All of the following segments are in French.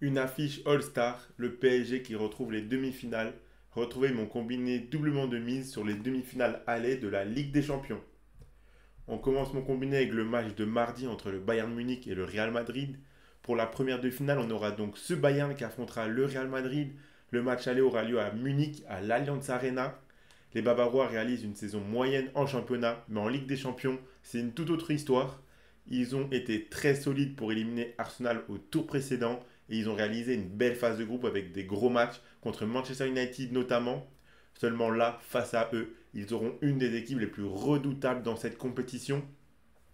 Une affiche All-Star, le PSG qui retrouve les demi-finales. Retrouvez mon combiné doublement de mise sur les demi-finales aller de la Ligue des Champions. On commence mon combiné avec le match de mardi entre le Bayern Munich et le Real Madrid. Pour la première de finale, on aura donc ce Bayern qui affrontera le Real Madrid. Le match aller aura lieu à Munich, à l'Allianz Arena. Les Bavarois réalisent une saison moyenne en championnat, mais en Ligue des Champions, c'est une toute autre histoire. Ils ont été très solides pour éliminer Arsenal au tour précédent et ils ont réalisé une belle phase de groupe avec des gros matchs contre Manchester United notamment. Seulement là, face à eux, ils auront une des équipes les plus redoutables dans cette compétition.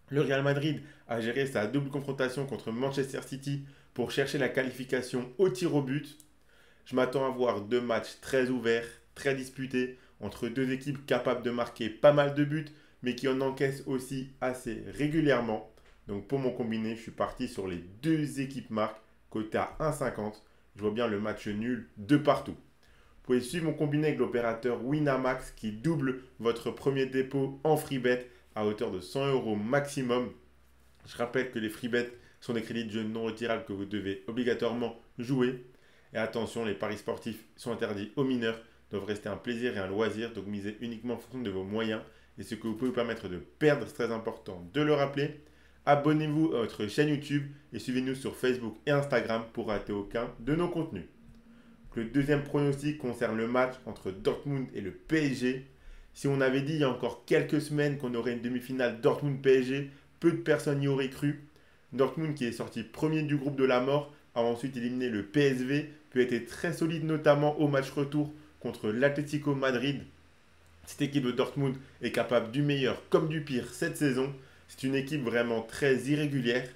Le Real Madrid a géré sa double confrontation contre Manchester City pour chercher la qualification au tir au but. Je m'attends à voir deux matchs très ouverts, très disputés, entre deux équipes capables de marquer pas mal de buts, mais qui en encaissent aussi assez régulièrement. Donc pour mon combiné, je suis parti sur les deux équipes marques, côté à 1,50. Je vois bien le match nul de partout. Vous pouvez suivre mon combiné avec l'opérateur Winamax qui double votre premier dépôt en freebet à hauteur de 100 euros maximum. Je rappelle que les freebets sont des crédits de jeu non retirables que vous devez obligatoirement jouer. Et attention, les paris sportifs sont interdits aux mineurs, doivent rester un plaisir et un loisir, donc misez uniquement en fonction de vos moyens et ce que vous pouvez vous permettre de perdre, c'est très important de le rappeler. Abonnez-vous à notre chaîne YouTube et suivez-nous sur Facebook et Instagram pour rater aucun de nos contenus. Le deuxième pronostic concerne le match entre Dortmund et le PSG. Si on avait dit il y a encore quelques semaines qu'on aurait une demi-finale Dortmund-PSG, peu de personnes y auraient cru. Dortmund, qui est sorti premier du groupe de la mort, a ensuite éliminé le PSV, puis a été très solide notamment au match retour contre l'Atlético Madrid. Cette équipe de Dortmund est capable du meilleur comme du pire cette saison. C'est une équipe vraiment très irrégulière.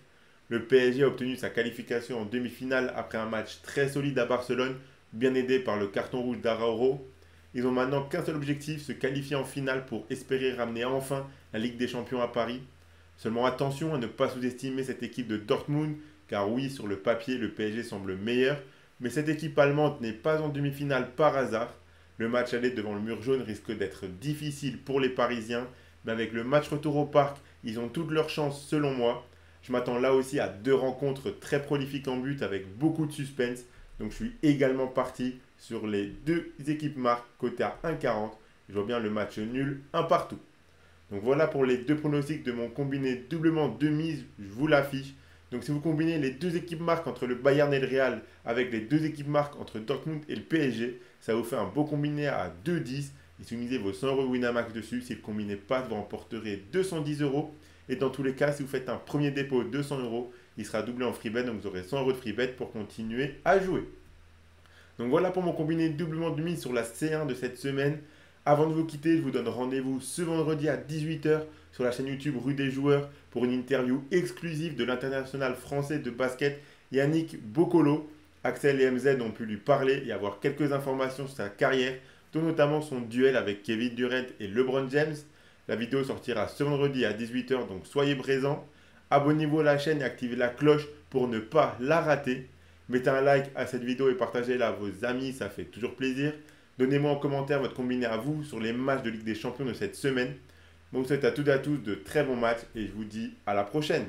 Le PSG a obtenu sa qualification en demi-finale après un match très solide à Barcelone, bien aidé par le carton rouge d'Arauro. Ils ont maintenant qu'un seul objectif, se qualifier en finale pour espérer ramener enfin la Ligue des Champions à Paris. Seulement attention à ne pas sous-estimer cette équipe de Dortmund, car oui, sur le papier, le PSG semble meilleur, mais cette équipe allemande n'est pas en demi-finale par hasard. Le match aller devant le mur jaune risque d'être difficile pour les Parisiens, mais avec le match retour au parc, ils ont toutes leurs chances selon moi. Je m'attends là aussi à deux rencontres très prolifiques en but avec beaucoup de suspense. Donc je suis également parti sur les deux équipes marques côté à 1,40. Je vois bien le match nul, un partout. Donc voilà pour les deux pronostics de mon combiné doublement de mise, je vous l'affiche. Donc si vous combinez les deux équipes marques entre le Bayern et le Real avec les deux équipes marques entre Dortmund et le PSG, ça vous fait un beau combiné à 2,10. Et si vous misez vos 100 euros Winamax dessus, si le combiné passe, vous remporterez 210 euros. Et dans tous les cas, si vous faites un premier dépôt de 200 euros, il sera doublé en freebet, donc vous aurez 100 euros de freebet pour continuer à jouer. Donc voilà pour mon combiné doublement de mise sur la C1 de cette semaine. Avant de vous quitter, je vous donne rendez-vous ce vendredi à 18h sur la chaîne YouTube Rue des Joueurs pour une interview exclusive de l'international français de basket Yannick Bokolo. Axel et MZ ont pu lui parler et avoir quelques informations sur sa carrière, dont notamment son duel avec Kevin Durant et LeBron James. La vidéo sortira ce vendredi à 18h, donc soyez présents. Abonnez-vous à la chaîne et activez la cloche pour ne pas la rater. Mettez un like à cette vidéo et partagez-la à vos amis, ça fait toujours plaisir. Donnez-moi en commentaire votre combiné à vous sur les matchs de Ligue des Champions de cette semaine. Moi, je vous souhaite à toutes et à tous de très bons matchs et je vous dis à la prochaine.